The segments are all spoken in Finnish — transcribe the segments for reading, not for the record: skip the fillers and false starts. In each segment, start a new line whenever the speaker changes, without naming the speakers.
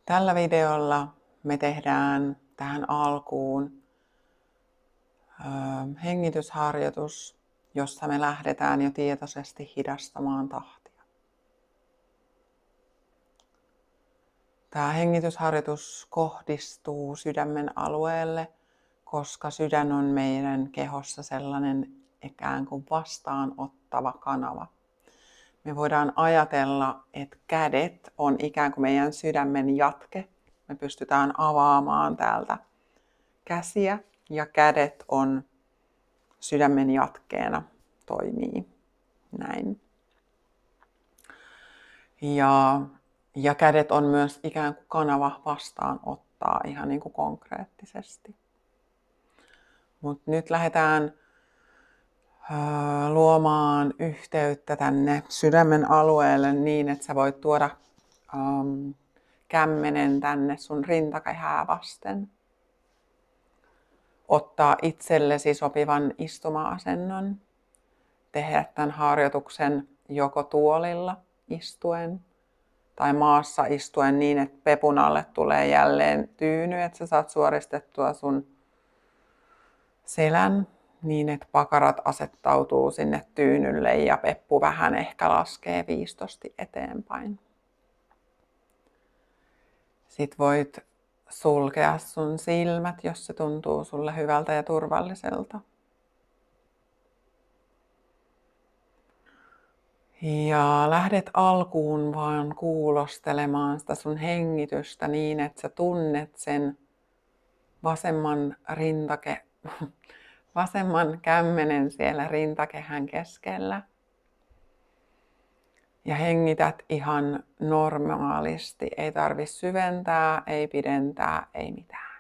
Tällä videolla me tehdään tähän alkuun hengitysharjoitus, jossa me lähdetään jo tietoisesti hidastamaan tahtia. Tämä hengitysharjoitus kohdistuu sydämen alueelle, koska sydän on meidän kehossa sellainen ikään kuin vastaanottava kanava. Me voidaan ajatella, että kädet on ikään kuin meidän sydämen jatke. Me pystytään avaamaan täältä käsiä ja kädet on sydämen jatkeena, toimii näin. Ja kädet on myös ikään kuin kanava vastaanottaa ihan niin kuin konkreettisesti. Mutta nyt lähdetään luomaan yhteyttä tänne sydämen alueelle niin, että sä voit tuoda kämmenen tänne sun rintakehää vasten. Ottaa itsellesi sopivan istuma-asennon. Tehdä tämän harjoituksen joko tuolilla istuen tai maassa istuen niin, että pepun alle tulee jälleen tyyny, että sä saat suoristettua sun selän niin, että pakarat asettautuu sinne tyynylle ja peppu vähän ehkä laskee viistosti eteenpäin. Sitten voit sulkea sun silmät, jos se tuntuu sulle hyvältä ja turvalliselta. Ja lähdet alkuun vaan kuulostelemaan sitä sun hengitystä niin, että sä tunnet sen vasemman kämmenen siellä rintakehän keskellä. Ja hengität ihan normaalisti. Ei tarvitse syventää, ei pidentää, ei mitään.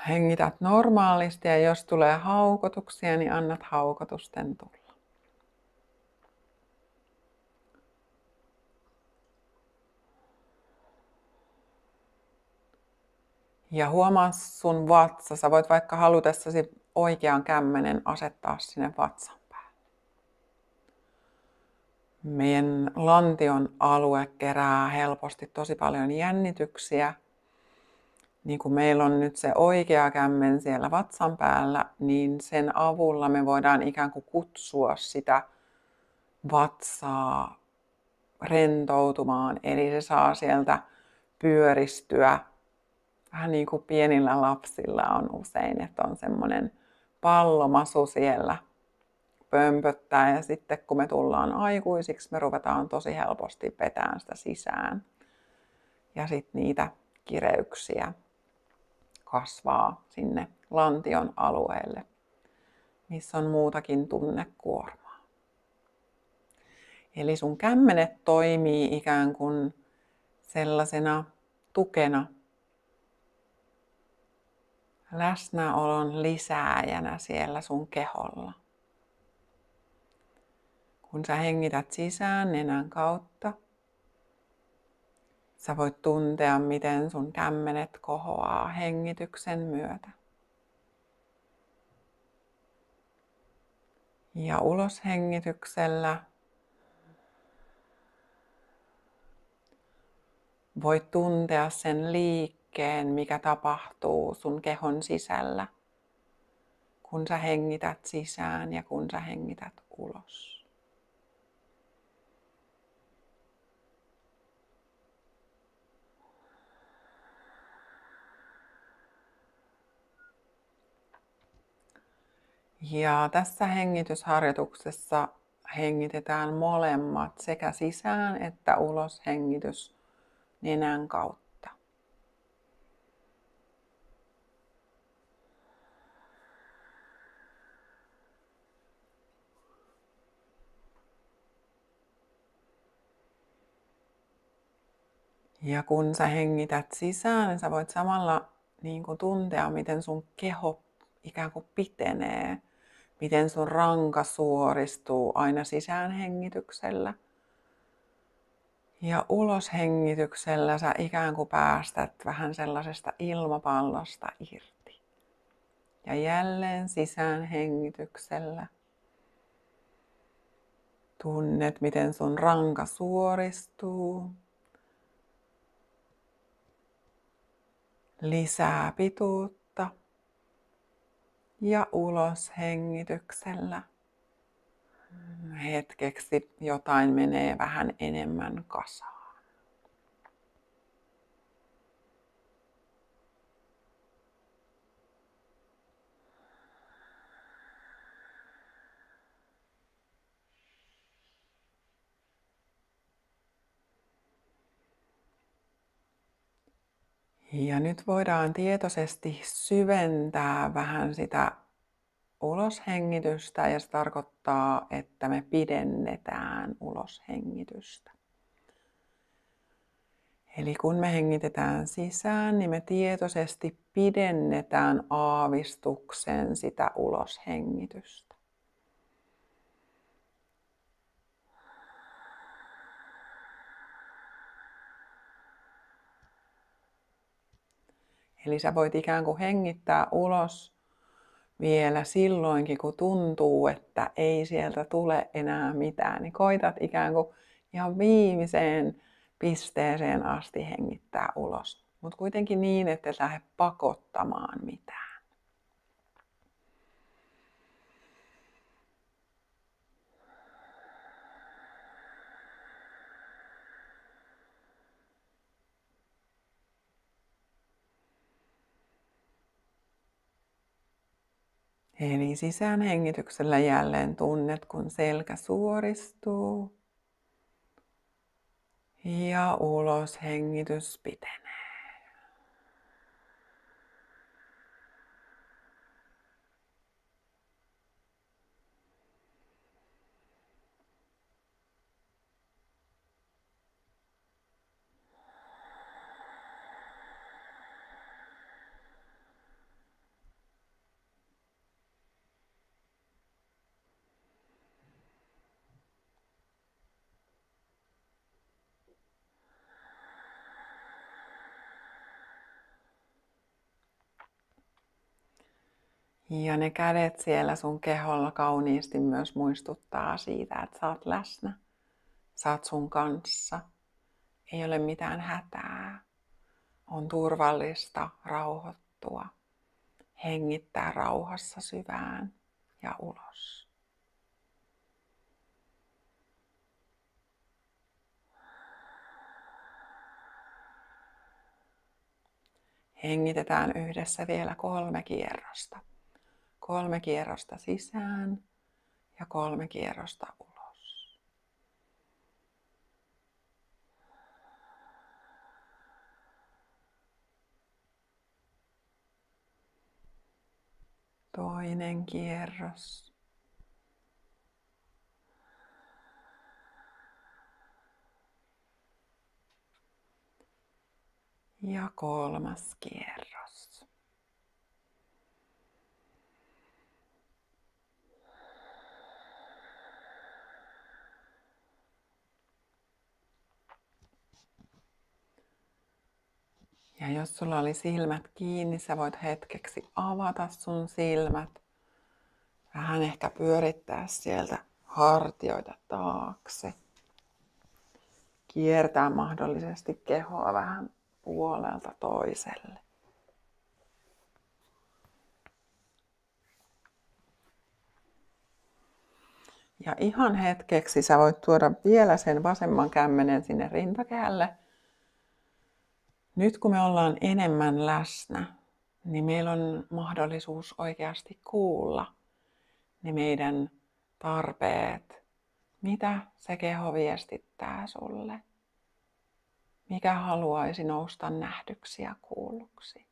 Hengität normaalisti ja jos tulee haukotuksia, niin annat haukotusten tulla. Ja huomaa sun vatsa. Sä voit vaikka halutessasi oikean kämmenen asettaa sinne vatsan päälle. Meidän lantion alue kerää helposti tosi paljon jännityksiä. Niin kun meillä on nyt se oikea kämmen siellä vatsan päällä, niin sen avulla me voidaan ikään kuin kutsua sitä vatsaa rentoutumaan. Eli se saa sieltä pyöristyä. Vähän niin kuin pienillä lapsilla on usein, että on semmoinen pallomasu siellä pömpöttää ja sitten kun me tullaan aikuisiksi, me ruvetaan tosi helposti vetämään sitä sisään. Ja sitten niitä kireyksiä kasvaa sinne lantion alueelle, missä on muutakin tunnekuormaa. Eli sun kämmenet toimii ikään kuin sellaisena tukena, läsnäolon lisääjänä siellä sun keholla. Kun sä hengität sisään nenän kautta, sä voit tuntea, miten sun kämmenet kohoaa hengityksen myötä. Ja uloshengityksellä voit tuntea sen liikkeen, mikä tapahtuu sun kehon sisällä, kun sä hengität sisään ja kun sä hengität ulos. Ja tässä hengitysharjoituksessa hengitetään molemmat sekä sisään että ulos hengitys nenän kautta. Ja kun sä hengität sisään, niin sä voit samalla niin kuin tuntea, miten sun keho ikään kuin pitenee. Miten sun ranka suoristuu aina sisäänhengityksellä. Ja uloshengityksellä sä ikään kuin päästät vähän sellaisesta ilmapallosta irti. Ja jälleen sisäänhengityksellä Tunnet, miten sun ranka suoristuu. Lisää pituutta. Ja ulos hengityksellä. Hetkeksi jotain menee vähän enemmän kasaan. Ja nyt voidaan tietoisesti syventää vähän sitä uloshengitystä ja se tarkoittaa, että me pidennetään uloshengitystä. Eli kun me hengitetään sisään, niin me tietoisesti pidennetään aavistuksen sitä uloshengitystä. Eli sä voit ikään kuin hengittää ulos vielä silloinkin, kun tuntuu, että ei sieltä tule enää mitään. Niin koitat ikään kuin ihan viimeiseen pisteeseen asti hengittää ulos. Mutta kuitenkin niin, että et lähde pakottamaan mitään. Eli sisäänhengityksellä jälleen tunnet, kun selkä suoristuu. Ja uloshengitys pitenee. Ja ne kädet siellä sun keholla kauniisti myös muistuttaa siitä, että sä oot läsnä. Sä oot sun kanssa. Ei ole mitään hätää. On turvallista rauhoittua. Hengittää rauhassa syvään ja ulos. Hengitetään yhdessä vielä 3 kierrosta. 3 kierrosta sisään ja 3 kierrosta ulos. Toinen kierros. Ja 3. kierros. Ja jos sulla oli silmät kiinni, sä voit hetkeksi avata sun silmät. Vähän ehkä pyörittää sieltä hartioita taakse. Kiertää mahdollisesti kehoa vähän puolelta toiselle. Ja ihan hetkeksi sä voit tuoda vielä sen vasemman kämmenen sinne rintakehälle. Nyt kun me ollaan enemmän läsnä, niin meillä on mahdollisuus oikeasti kuulla ne meidän tarpeet. Mitä se keho viestittää sulle? Mikä haluaisi nousta nähdyksi ja kuulluksi?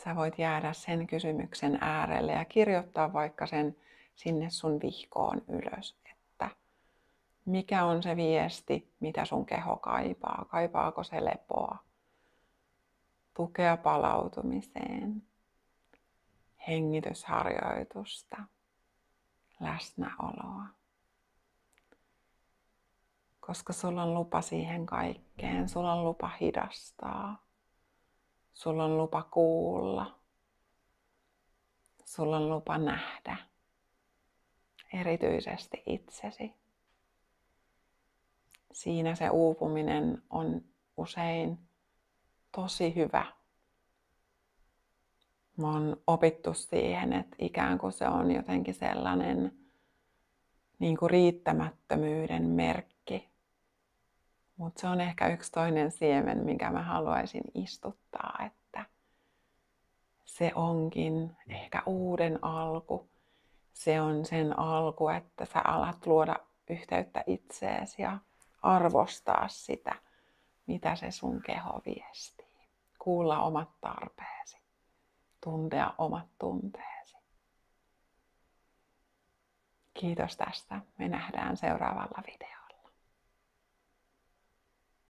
Sä voit jäädä sen kysymyksen äärelle ja kirjoittaa vaikka sen sinne sun vihkoon ylös, että mikä on se viesti, mitä sun keho kaipaa? Kaipaako se lepoa? Tukea palautumiseen, hengitysharjoitusta, läsnäoloa. Koska sulla on lupa siihen kaikkeen, sulla on lupa hidastaa, sulla on lupa kuulla, sulla on lupa nähdä, erityisesti itsesi. Siinä se uupuminen on usein tosi hyvä. Mä oon opittu siihen, että ikään kuin se on jotenkin sellainen niin kuin riittämättömyyden merkki. Mutta se on ehkä yksi toinen siemen, minkä mä haluaisin istuttaa, että se onkin ehkä uuden alku. Se on sen alku, että sä alat luoda yhteyttä itseesi ja arvostaa sitä, mitä se sun keho viestii. Kuulla omat tarpeesi, tuntea omat tunteesi. Kiitos tästä. Me nähdään seuraavalla videolla.